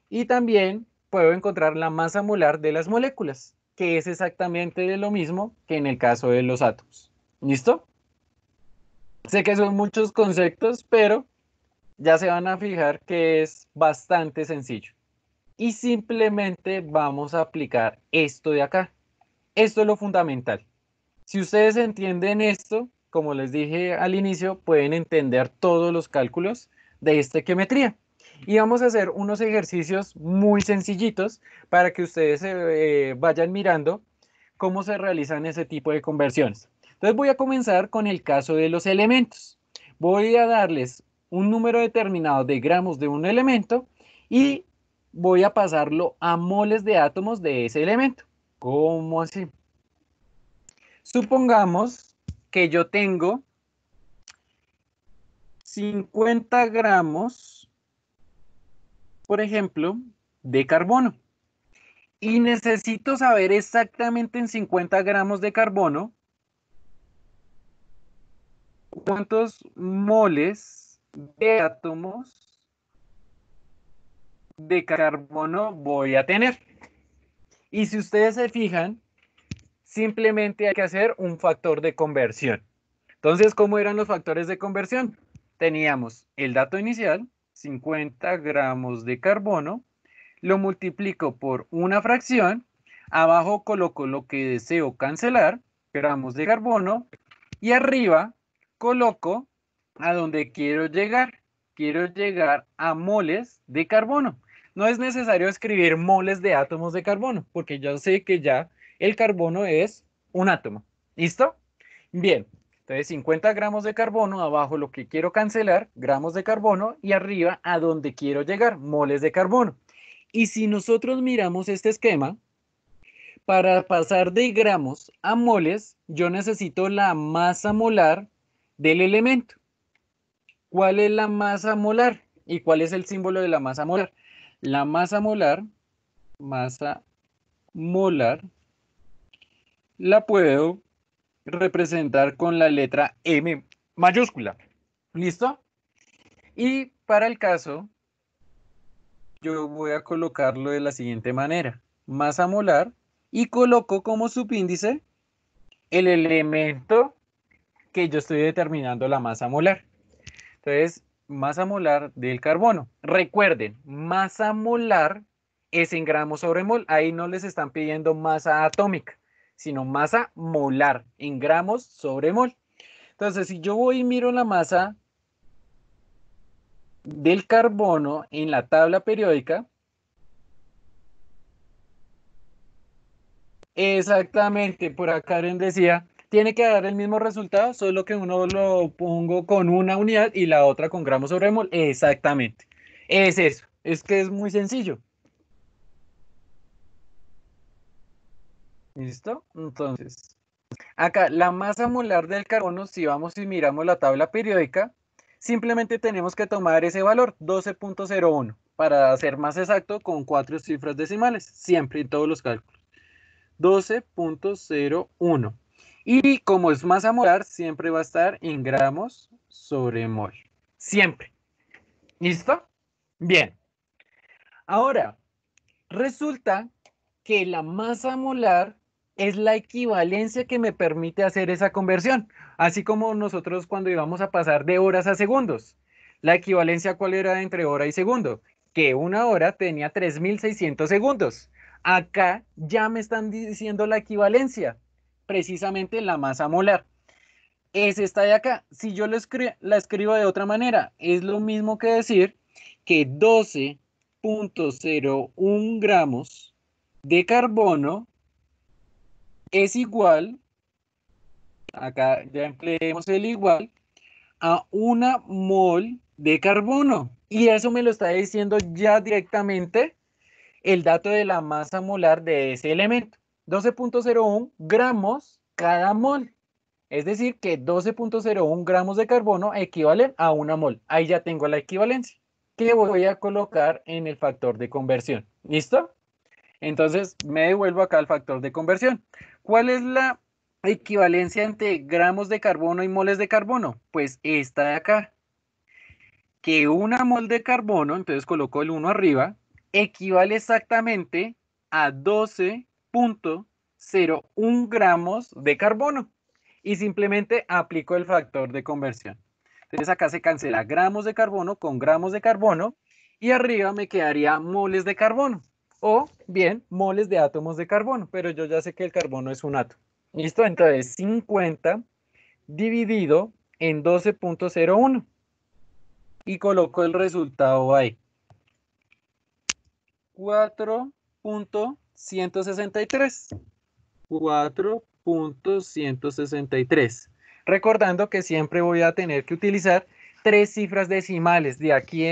Speaker 1: Y también puedo encontrar la masa molar de las moléculas, que es exactamente lo mismo que en el caso de los átomos. ¿Listo? Sé que son muchos conceptos, pero ya se van a fijar que es bastante sencillo. Y simplemente vamos a aplicar esto de acá. Esto es lo fundamental. Si ustedes entienden esto, como les dije al inicio, pueden entender todos los cálculos de estequiometría. Y vamos a hacer unos ejercicios muy sencillitos para que ustedes vayan mirando cómo se realizan ese tipo de conversiones. Entonces voy a comenzar con el caso de los elementos. Voy a darles un número determinado de gramos de un elemento y voy a pasarlo a moles de átomos de ese elemento. ¿Cómo así? Supongamos que yo tengo 50 gramos, por ejemplo, de carbono. Y necesito saber exactamente en 50 gramos de carbono cuántos moles de átomos de carbono voy a tener. Y si ustedes se fijan, simplemente hay que hacer un factor de conversión. Entonces, ¿cómo eran los factores de conversión? Teníamos el dato inicial, 50 gramos de carbono, lo multiplico por una fracción, abajo coloco lo que deseo cancelar, gramos de carbono, y arriba coloco a donde quiero llegar. Quiero llegar a moles de carbono. No es necesario escribir moles de átomos de carbono, porque yo sé que ya el carbono es un átomo. ¿Listo? Bien, entonces 50 gramos de carbono, abajo lo que quiero cancelar, gramos de carbono, y arriba a donde quiero llegar, moles de carbono. Y si nosotros miramos este esquema, para pasar de gramos a moles, yo necesito la masa molar del elemento. ¿Cuál es la masa molar? ¿Y cuál es el símbolo de la masa molar? La masa molar, la puedo representar con la letra M mayúscula. ¿Listo? Y para el caso, yo voy a colocarlo de la siguiente manera. Masa molar, y coloco como subíndice el elemento que yo estoy determinando la masa molar. Entonces, masa molar del carbono. Recuerden, masa molar es en gramos sobre mol. Ahí no les están pidiendo masa atómica, sino masa molar en gramos sobre mol. Entonces, si yo voy y miro la masa del carbono en la tabla periódica, exactamente, por acá Karen decía, tiene que dar el mismo resultado, solo que uno lo pongo con una unidad y la otra con gramos sobre mol. Exactamente. Es eso. Es que es muy sencillo. ¿Listo? Entonces, acá la masa molar del carbono, si vamos y miramos la tabla periódica, simplemente tenemos que tomar ese valor, 12.01, para ser más exacto, con 4 cifras decimales, siempre en todos los cálculos. 12.01. Y como es masa molar, siempre va a estar en gramos sobre mol. Siempre. ¿Listo? Bien. Ahora, resulta que la masa molar es la equivalencia que me permite hacer esa conversión. Así como nosotros cuando íbamos a pasar de horas a segundos. La equivalencia, ¿cuál era entre hora y segundo? Que una hora tenía 3.600 segundos. Acá ya me están diciendo la equivalencia, precisamente la masa molar. Es esta de acá. Si yo la escribo de otra manera, es lo mismo que decir que 12.01 gramos de carbono es igual, acá ya empleemos el igual, a una mol de carbono. Y eso me lo está diciendo ya directamente el dato de la masa molar de ese elemento. 12.01 gramos cada mol. Es decir, que 12.01 gramos de carbono equivalen a una mol. Ahí ya tengo la equivalencia, que voy a colocar en el factor de conversión. ¿Listo? Entonces me devuelvo acá al factor de conversión. ¿Cuál es la equivalencia entre gramos de carbono y moles de carbono? Pues esta de acá. Que una mol de carbono, entonces coloco el 1 arriba, equivale exactamente a 12.01 gramos de carbono. Y simplemente aplico el factor de conversión. Entonces acá se cancela gramos de carbono con gramos de carbono y arriba me quedaría moles de carbono o bien moles de átomos de carbono, pero yo ya sé que el carbono es un átomo. ¿Listo? Entonces 50 dividido en 12.01 y coloco el resultado ahí. 4.163. 4.163. Recordando que siempre voy a tener que utilizar 3 cifras decimales de aquí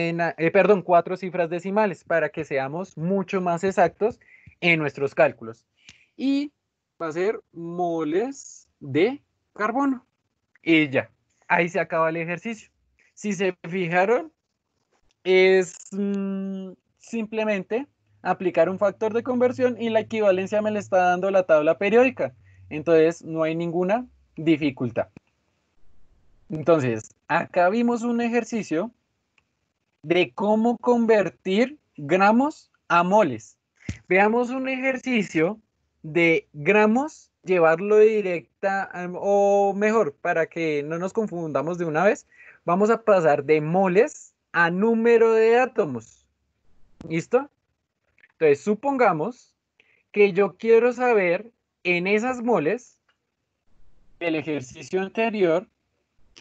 Speaker 1: perdón, 4 cifras decimales para que seamos mucho más exactos en nuestros cálculos. Y va a ser moles de carbono. Y ya, ahí se acaba el ejercicio. Si se fijaron, es simplemente aplicar un factor de conversión y la equivalencia me la está dando la tabla periódica. Entonces no hay ninguna dificultad. Entonces, acá vimos un ejercicio de cómo convertir gramos a moles. Veamos un ejercicio de gramos, llevarlo directa, o mejor, para que no nos confundamos de una vez, vamos a pasar de moles a número de átomos. ¿Listo? Entonces, supongamos que yo quiero saber en esas moles del ejercicio anterior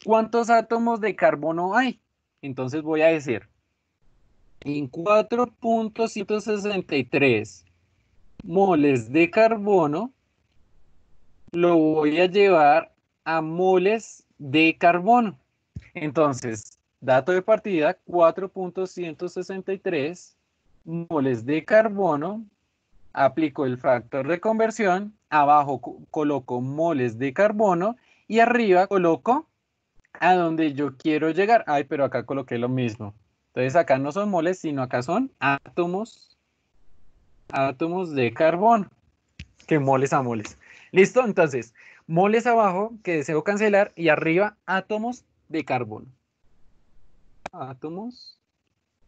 Speaker 1: cuántos átomos de carbono hay. Entonces voy a decir, en 4.163 moles de carbono, lo voy a llevar a moles de carbono. Entonces, dato de partida, 4.163 moles de carbono, aplico el factor de conversión, abajo coloco moles de carbono y arriba coloco a donde yo quiero llegar. Ay, pero acá coloqué lo mismo. Entonces acá no son moles, sino acá son átomos de carbono. Que moles a moles. ¿Listo? Entonces, moles abajo que deseo cancelar y arriba átomos de carbono. Átomos,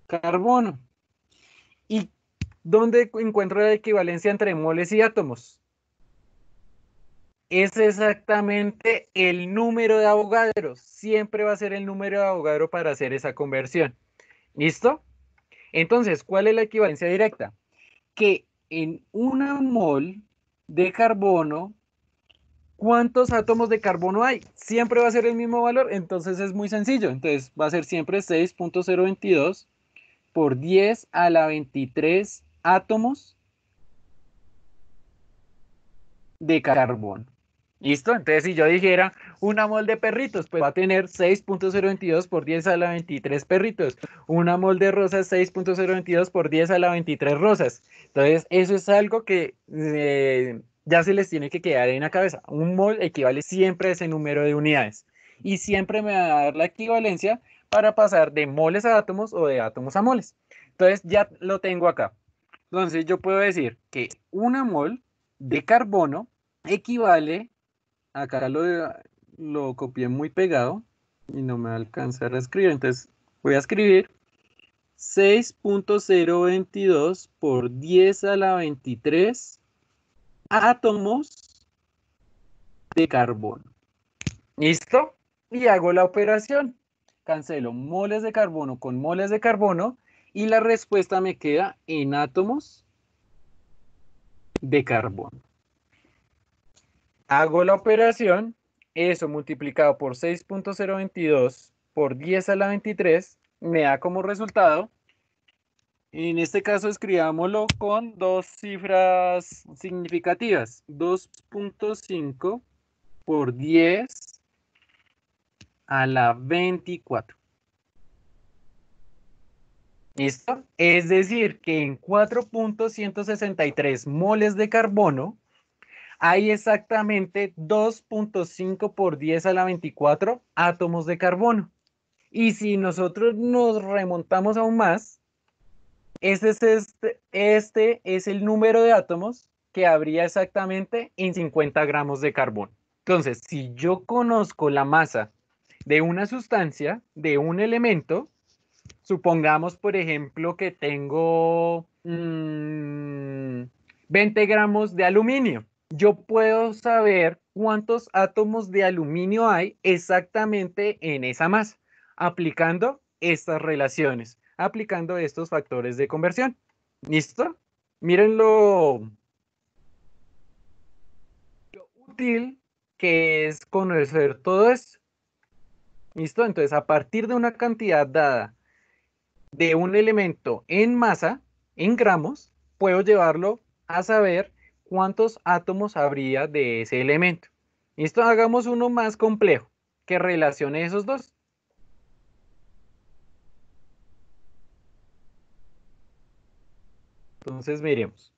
Speaker 1: carbono. ¿Y dónde encuentro la equivalencia entre moles y átomos? Es exactamente el número de Avogadro. Siempre va a ser el número de Avogadro para hacer esa conversión. ¿Listo? Entonces, ¿cuál es la equivalencia directa? Que en una mol de carbono, ¿cuántos átomos de carbono hay? Siempre va a ser el mismo valor, entonces es muy sencillo. Entonces va a ser siempre 6.022 por 10 a la 23 átomos de carbono. ¿Listo? Entonces, si yo dijera una mol de perritos, pues va a tener 6.022 por 10 a la 23 perritos. Una mol de rosas, 6.022 por 10 a la 23 rosas. Entonces, eso es algo que ya se les tiene que quedar en la cabeza. Un mol equivale siempre a ese número de unidades. Y siempre me va a dar la equivalencia para pasar de moles a átomos o de átomos a moles. Entonces, ya lo tengo acá. Entonces, yo puedo decir que una mol de carbono equivale, acá lo copié muy pegado y no me va a alcanzar a escribir, entonces voy a escribir 6.022 por 10 a la 23 átomos de carbono. ¿Listo? Y hago la operación. Cancelo moles de carbono con moles de carbono y la respuesta me queda en átomos de carbono. Hago la operación, eso multiplicado por 6.022 por 10 a la 23 me da como resultado, en este caso escribámoslo con dos cifras significativas, 2.5 por 10 a la 24. ¿Listo? Es decir, que en 4.163 moles de carbono hay exactamente 2.5 por 10 a la 24 átomos de carbono. Y si nosotros nos remontamos aún más, este es el número de átomos que habría exactamente en 50 gramos de carbono. Entonces, si yo conozco la masa de una sustancia, de un elemento, supongamos, por ejemplo, que tengo 20 gramos de aluminio. Yo puedo saber cuántos átomos de aluminio hay exactamente en esa masa, aplicando estas relaciones, aplicando estos factores de conversión. ¿Listo? Miren lo útil que es conocer todo esto. ¿Listo? Entonces, a partir de una cantidad dada de un elemento en masa, en gramos, puedo llevarlo a saber cuántos átomos habría de ese elemento. Listo, hagamos uno más complejo que relacione esos dos. Entonces, miremos.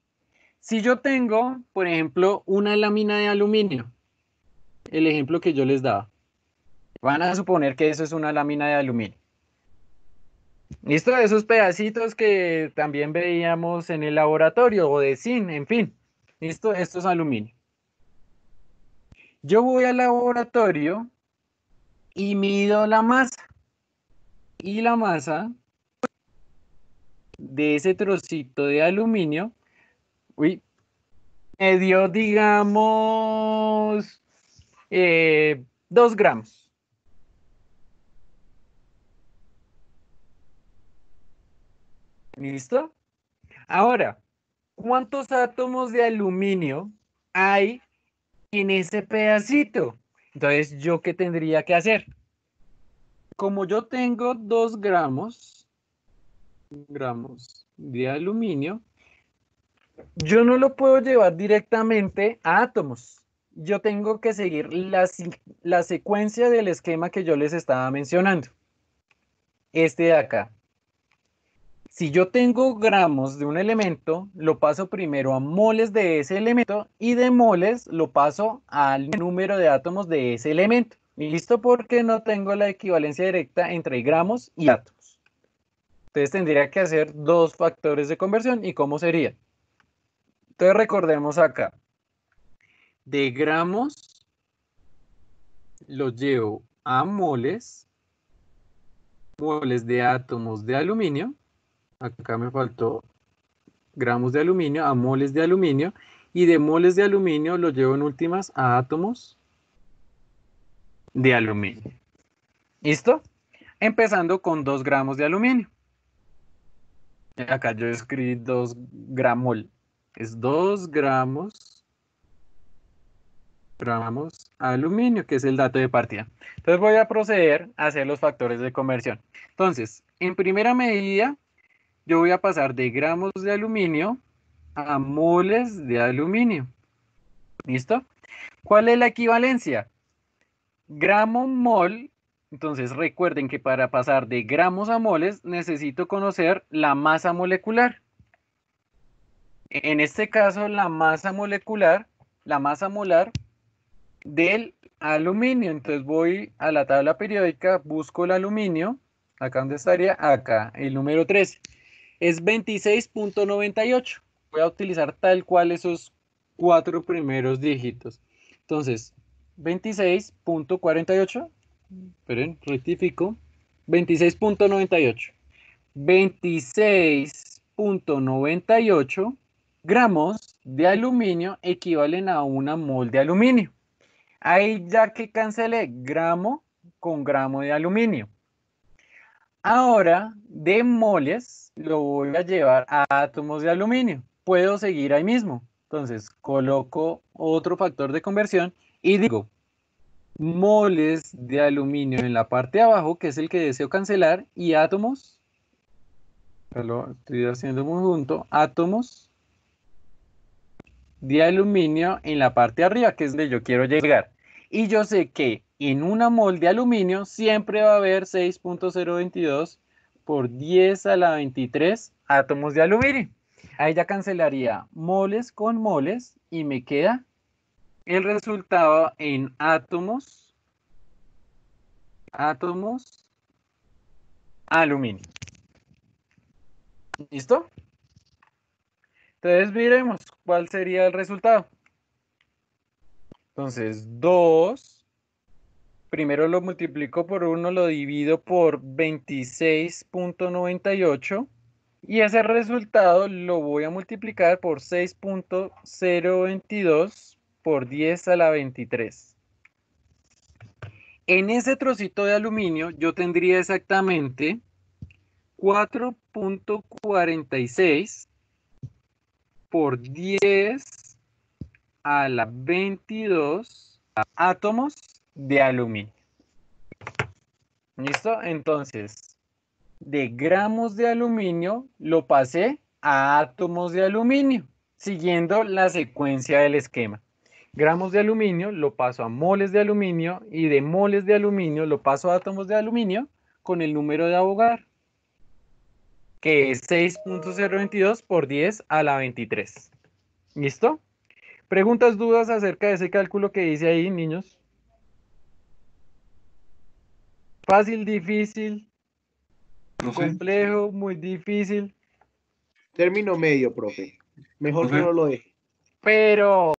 Speaker 1: Si yo tengo, por ejemplo, una lámina de aluminio, el ejemplo que yo les daba, van a suponer que eso es una lámina de aluminio. ¿Listo? Esos pedacitos que también veíamos en el laboratorio o de zinc, en fin. ¿Listo? Esto es aluminio. Yo voy al laboratorio y mido la masa. Y la masa de ese trocito de aluminio, me dio, digamos, 2 gramos. ¿Listo? Ahora, ¿cuántos átomos de aluminio hay en ese pedacito? Entonces, ¿yo qué tendría que hacer? Como yo tengo 2 gramos de aluminio, yo no lo puedo llevar directamente a átomos. Yo tengo que seguir la secuencia del esquema que yo les estaba mencionando. Este de acá. Si yo tengo gramos de un elemento, lo paso primero a moles de ese elemento y de moles lo paso al número de átomos de ese elemento. ¿Listo? Porque no tengo la equivalencia directa entre gramos y átomos. Entonces tendría que hacer 2 factores de conversión. ¿Y cómo sería? Entonces recordemos acá. De gramos lo llevo a moles de átomos de aluminio. Acá me faltó gramos de aluminio a moles de aluminio, y de moles de aluminio lo llevo en últimas a átomos de aluminio. ¿Listo? Empezando con 2 gramos de aluminio. Acá yo escribí 2 gramol. Es 2 gramos aluminio, que es el dato de partida. Entonces voy a proceder a hacer los factores de conversión. Entonces, en primera medida, yo voy a pasar de gramos de aluminio a moles de aluminio. ¿Listo? ¿Cuál es la equivalencia? Gramo mol. Entonces recuerden que para pasar de gramos a moles necesito conocer la masa molecular. En este caso, la masa molecular, la masa molar del aluminio. Entonces voy a la tabla periódica, busco el aluminio. Acá donde estaría, acá, el número 13. Es 26.98. Voy a utilizar tal cual esos 4 primeros dígitos. Entonces, 26.48. Esperen, rectifico. 26.98. 26.98 gramos de aluminio equivalen a 1 mol de aluminio. Ahí ya que cancelé gramo con gramo de aluminio. Ahora, de moles, lo voy a llevar a átomos de aluminio. Puedo seguir ahí mismo. Entonces, coloco otro factor de conversión y digo, moles de aluminio en la parte de abajo, que es el que deseo cancelar, y átomos, lo estoy haciendo muy junto, átomos de aluminio en la parte de arriba, que es donde yo quiero llegar. Y yo sé que en 1 mol de aluminio siempre va a haber 6.022 por 10 a la 23 átomos de aluminio. Ahí ya cancelaría moles con moles y me queda el resultado en átomos aluminio. ¿Listo? Entonces miremos cuál sería el resultado. Entonces 2, primero lo multiplico por 1, lo divido por 26.98 y ese resultado lo voy a multiplicar por 6.022 por 10 a la 23. En ese trocito de aluminio yo tendría exactamente 4.46 por 10 a la 22 átomos de aluminio. ¿Listo? Entonces, de gramos de aluminio lo pasé a átomos de aluminio, siguiendo la secuencia del esquema. Gramos de aluminio lo paso a moles de aluminio y de moles de aluminio lo paso a átomos de aluminio con el número de Avogadro. que es 6.022 por 10 a la 23. ¿Listo? ¿Preguntas, dudas acerca de ese cálculo que dice ahí, niños? Fácil, difícil,
Speaker 5: Profe,
Speaker 1: complejo, muy difícil,
Speaker 6: Término medio, profe. Mejor que
Speaker 5: Profe.
Speaker 6: no lo deje.
Speaker 1: pero